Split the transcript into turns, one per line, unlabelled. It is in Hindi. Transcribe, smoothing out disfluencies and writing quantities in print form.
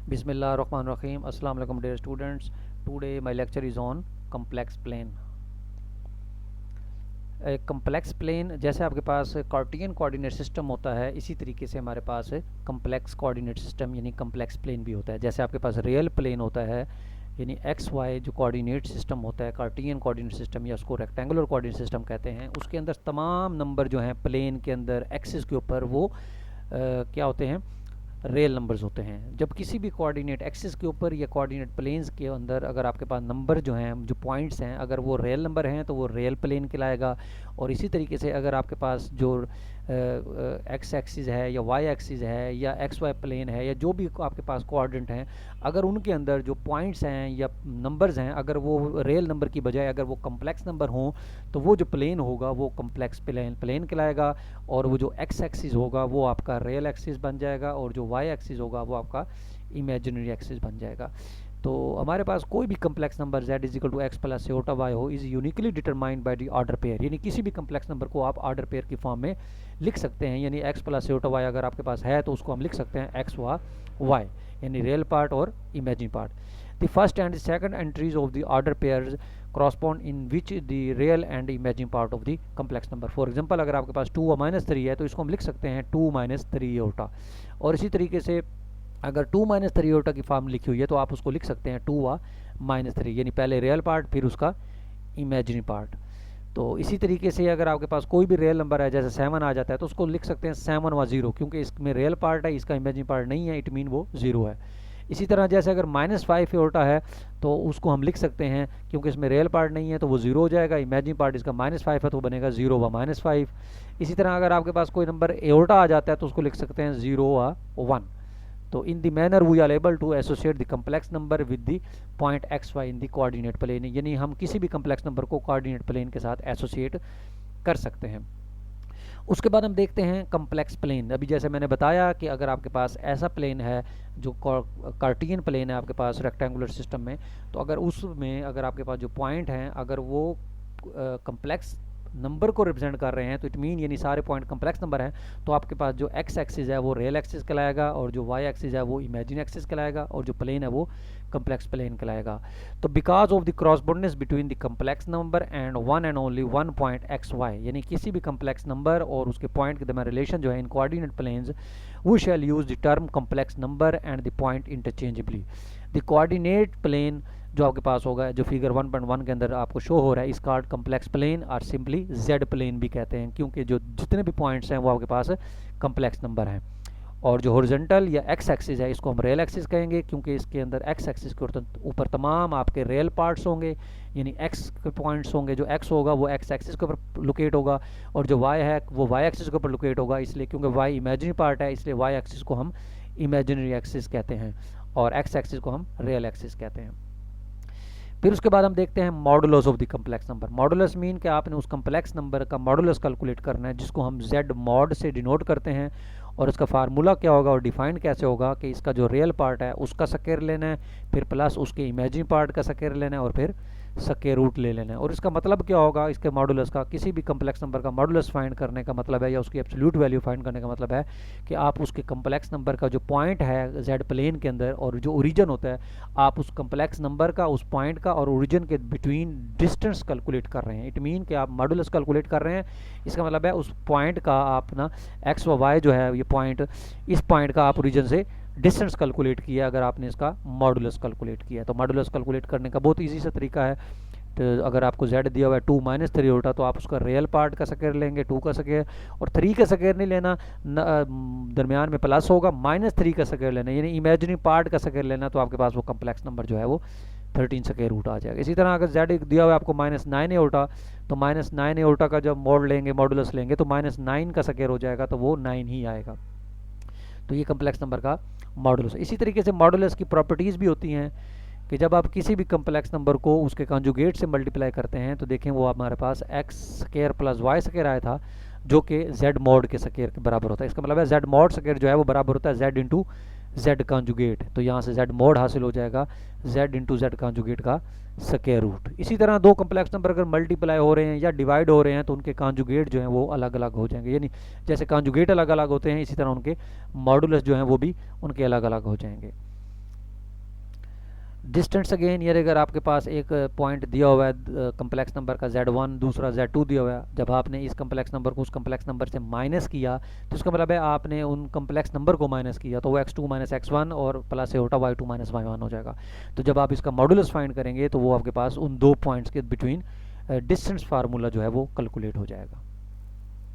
Bismillahirrahmanirrahim. Assalamu alaikum dear students. Today my lecture is on complex plane. एक कम्प्लेक्स प्लेन जैसे आपके पास कार्टियन कोऑर्डिनेट सिस्टम होता है, इसी तरीके से हमारे पास कम्प्लेक्स कोऑर्डिनेट सिस्टम यानी कम्प्लेक्स प्लेन भी होता है। जैसे आपके पास रियल प्लेन होता है यानी एक्स वाई जो कोऑर्डिनेट सिस्टम होता है, कार्टियन कोऑर्डिनेट सिस्टम या उसको रेक्टेंगुलर कोऑर्डिनेट सिस्टम कहते हैं, उसके अंदर तमाम नंबर जो हैं प्लेन के अंदर एक्सिस के ऊपर वो क्या होते हैं, रियल नंबर्स होते हैं। जब किसी भी कोऑर्डिनेट एक्सिस के ऊपर या कोऑर्डिनेट प्लेन्स के अंदर अगर आपके पास नंबर जो हैं, जो पॉइंट्स हैं, अगर वो रियल नंबर हैं तो वो रियल प्लेन कहलाएगा। और इसी तरीके से अगर आपके पास जो एक्स एक्सिस है या वाई एक्सिस है या एक्स वाई प्लेन है या जो भी आपके पास कोऑर्डिनेट हैं, अगर उनके अंदर जो पॉइंट्स हैं या नंबर्स हैं, अगर वो रियल नंबर की बजाय अगर वो कम्प्लेक्स नंबर हों तो वो जो प्लेन होगा वो कम्प्लेक्स प्लेन कहलाएगा। और वो जो एक्स एक्सिस होगा वो आपका रियल एक्सिस बन जाएगा और जो वाई एक्सिस होगा वो आपका इमेजिनरी एक्सिस बन जाएगा। तो हमारे पास कोई भी complex number z is equal to x plus iota y हो is uniquely determined by the order pair, यानी किसी भी कम्प्लेक्स नंबर को आप ऑर्डर पेयर की फॉर्म में लिख सकते हैं। यानी एक्स प्लस योटा वाई अगर आपके पास है तो उसको हम लिख सकते हैं एक्स वा वाई, यानी रियल पार्ट और imagine part. The first and second entries of the order pairs correspond in which the real and imaginary part of the complex number। For example अगर आपके पास 2 माइनस 3 है तो इसको हम लिख सकते हैं 2 माइनस 3 योटा। और इसी तरीके से अगर 2 माइनस 3 योटा की फॉर्म लिखी हुई है तो आप उसको लिख सकते हैं 2 वा माइनस 3, यानी पहले रियल पार्ट फिर उसका इमेजिनरी पार्ट। तो इसी तरीके से अगर आपके पास कोई भी रियल नंबर है जैसे 7 आ जाता है तो उसको लिख सकते हैं 7 वा 0, क्योंकि इसमें रियल पार्ट है, इसका इमेजिनरी पार्ट नहीं है, इट मीन वो 0 है। इसी तरह जैसे अगर -5 योटा है तो उसको हम लिख सकते हैं, क्योंकि इसमें रियल पार्ट नहीं है तो वो 0 हो जाएगा, इमेजिन पार्ट इसका -5 है तो बनेगा 0 व -5। इसी तरह अगर आपके पास कोई नंबर एयोटा आ जाता है तो उसको लिख सकते हैं 0 व 1। तो in the manner we are able to associate the complex number with the point x y in the coordinate plane, यानी हम किसी भी कम्प्लेक्स नंबर को कोऑर्डिनेट प्लेन के साथ एसोसिएट कर सकते हैं। उसके बाद हम देखते हैं कम्प्लेक्स प्लेन। अभी जैसे मैंने बताया कि अगर आपके पास ऐसा प्लेन है जो कार्टियन प्लेन है आपके पास रेक्टेंगुलर सिस्टम में, तो अगर उसमें अगर आपके पास जो पॉइंट हैं अगर वो कम्प्लेक्स नंबर को रिप्रेजेंट कर रहे हैं तो इट मीन यानी सारे पॉइंट कम्प्लेक्स नंबर हैं, तो आपके पास जो एक्स एक्सिस है वो रियल एक्सिस कहलाएगा और जो वाई एक्सिस है वो इमेजिन एक्सिस कहलाएगा और जो प्लेन है वो कम्प्लेक्स प्लेन कहलाएगा। तो because of the correspondence between the complex number and one and only one point x y, यानी किसी भी कम्प्लेक्स नंबर और उसके पॉइंट के दरमियान रिलेशन जो है in coordinate planes, we shall use the term complex number and the point interchangeably. The coordinate plane जो आपके पास होगा, जो फिगर 1.1 के अंदर आपको शो हो रहा है, इसका कम्प्लेक्स प्लेन और सिंपली जेड प्लेन भी कहते हैं, क्योंकि जो जितने भी पॉइंट्स हैं वो आपके पास कम्प्लेक्स नंबर हैं। और जो हॉरिजॉन्टल या एक्स एक्सिस है इसको हम रियल एक्सिस कहेंगे, क्योंकि इसके अंदर एक्स एक्सिस के ऊपर तमाम आपके रियल पार्ट्स होंगे, यानी एक्स के पॉइंट्स होंगे। जो एक्स होगा वो एक्स एक्सिस के ऊपर लोकेट होगा और जो वाई है वो वाई एक्सिस के ऊपर लोकेट होगा, इसलिए क्योंकि वाई इमेजिनरी पार्ट है इसलिए वाई एक्सिस को हम इमेजिनरी एक्सिस कहते हैं और एक्स एक्सिस को हम रियल एक्सिस कहते हैं। फिर उसके बाद हम देखते हैं modulus of the complex number. Modulus mean कि आपने उस कम्प्लेक्स नंबर का मॉडुलस कैलकुलेट करना है, जिसको हम z मॉड से डिनोट करते हैं। और इसका फार्मूला क्या होगा और डिफाइन कैसे होगा कि इसका जो रियल पार्ट है उसका स्क्वायर लेना है, फिर प्लस उसके इमेजिन पार्ट का स्क्वायर लेना है और फिर स्क्वायर रूट ले लेना है। और इसका मतलब क्या होगा इसके मॉडुलस का, किसी भी कम्प्लेक्स नंबर का मॉडुलस फाइंड करने का मतलब है या उसकी एब्सोल्यूट वैल्यू फाइंड करने का मतलब है कि आप उसके कम्प्लेक्स नंबर का जो पॉइंट है जेड प्लेन के अंदर और जो ओरिजिन होता है, आप उस कम्प्लेक्स नंबर का उस पॉइंट का और ओरिजिन के बिटवीन डिस्टेंस कैलकुलेट कर रहे हैं। इट मीन कि आप मॉडुलस कैलकुलेट कर रहे हैं, इसका मतलब है उस पॉइंट का आप ना एक्स व वाई जो है ये पॉइंट, इस पॉइंट का आप ओरिजिन से डिस्टेंस कैलकुलेट किया अगर आपने इसका मॉडुलस कैलकुलेट किया। तो मॉडुलस कैलकुलेट करने का बहुत इजी सा तरीका है। तो अगर आपको z दिया हुआ है 2 माइनस 3 होता तो आप उसका रियल पार्ट का स्क्वायर लेंगे 2 का स्क्वायर, और 3 का स्क्वायर नहीं लेना, दरमियान में प्लस होगा, -3 का स्क्वायर लेना यानी इमेजिनरी पार्ट का स्क्वायर लेना, तो आपके पास वो कम्प्लेक्स नंबर जो है वो 13 स्क्वायर रूट आ जाएगा। इसी तरह अगर z दिया हुआ है आपको -9 एयोटा, तो -9 एयोटा का जब मोड लेंगे मॉडुलस लेंगे तो -9 का स्क्वायर हो जाएगा, तो वो 9 ही आएगा। तो ये कम्प्लेक्स नंबर का मॉडुलस। इसी तरीके से मॉडुलस की प्रॉपर्टीज़ भी होती हैं कि जब आप किसी भी कम्प्लेक्स नंबर को उसके कॉन्जुगेट से मल्टीप्लाई करते हैं तो देखें वो हमारे पास x square plus y square आया था जो कि जेड मॉड के स्क्वायर के बराबर होता है। इसका मतलब है जेड मॉड स्क्वायर जो है वो बराबर होता है जेड इंटू जेड कॉन्जुगेट, तो यहाँ से जेड मॉड हासिल हो जाएगा जेड इंटू जेड कॉन्जुगेट का स्क्वायर रूट। इसी तरह दो कम्प्लेक्स नंबर अगर मल्टीप्लाई हो रहे हैं या डिवाइड हो रहे हैं तो उनके कॉन्जुगेट जो हैं वो अलग अलग हो जाएंगे, यानी जैसे कॉन्जुगेट अलग अलग होते हैं इसी तरह उनके मॉडुलस जो हैं वो भी उनके अलग अलग हो जाएंगे। डिस्टेंस अगेन, ये अगर आपके पास एक पॉइंट दिया हुआ है कम्प्लेक्स नंबर का Z1, दूसरा Z2 दिया हुआ है, जब आपने इस कम्प्लेक्स नंबर को उस कम्प्लेक्स नंबर से माइनस किया तो इसका मतलब है आपने उन कम्प्लेक्स नंबर को माइनस किया, तो वो x2 माइनस x1 और प्लस से उल्टा y2 माइनस y1 हो जाएगा। तो जब आप इसका मॉडुलस फाइंड करेंगे तो वो आपके पास उन दो पॉइंट्स के बिटवीन डिस्टेंस फार्मूला जो है वो कैलकुलेट हो जाएगा।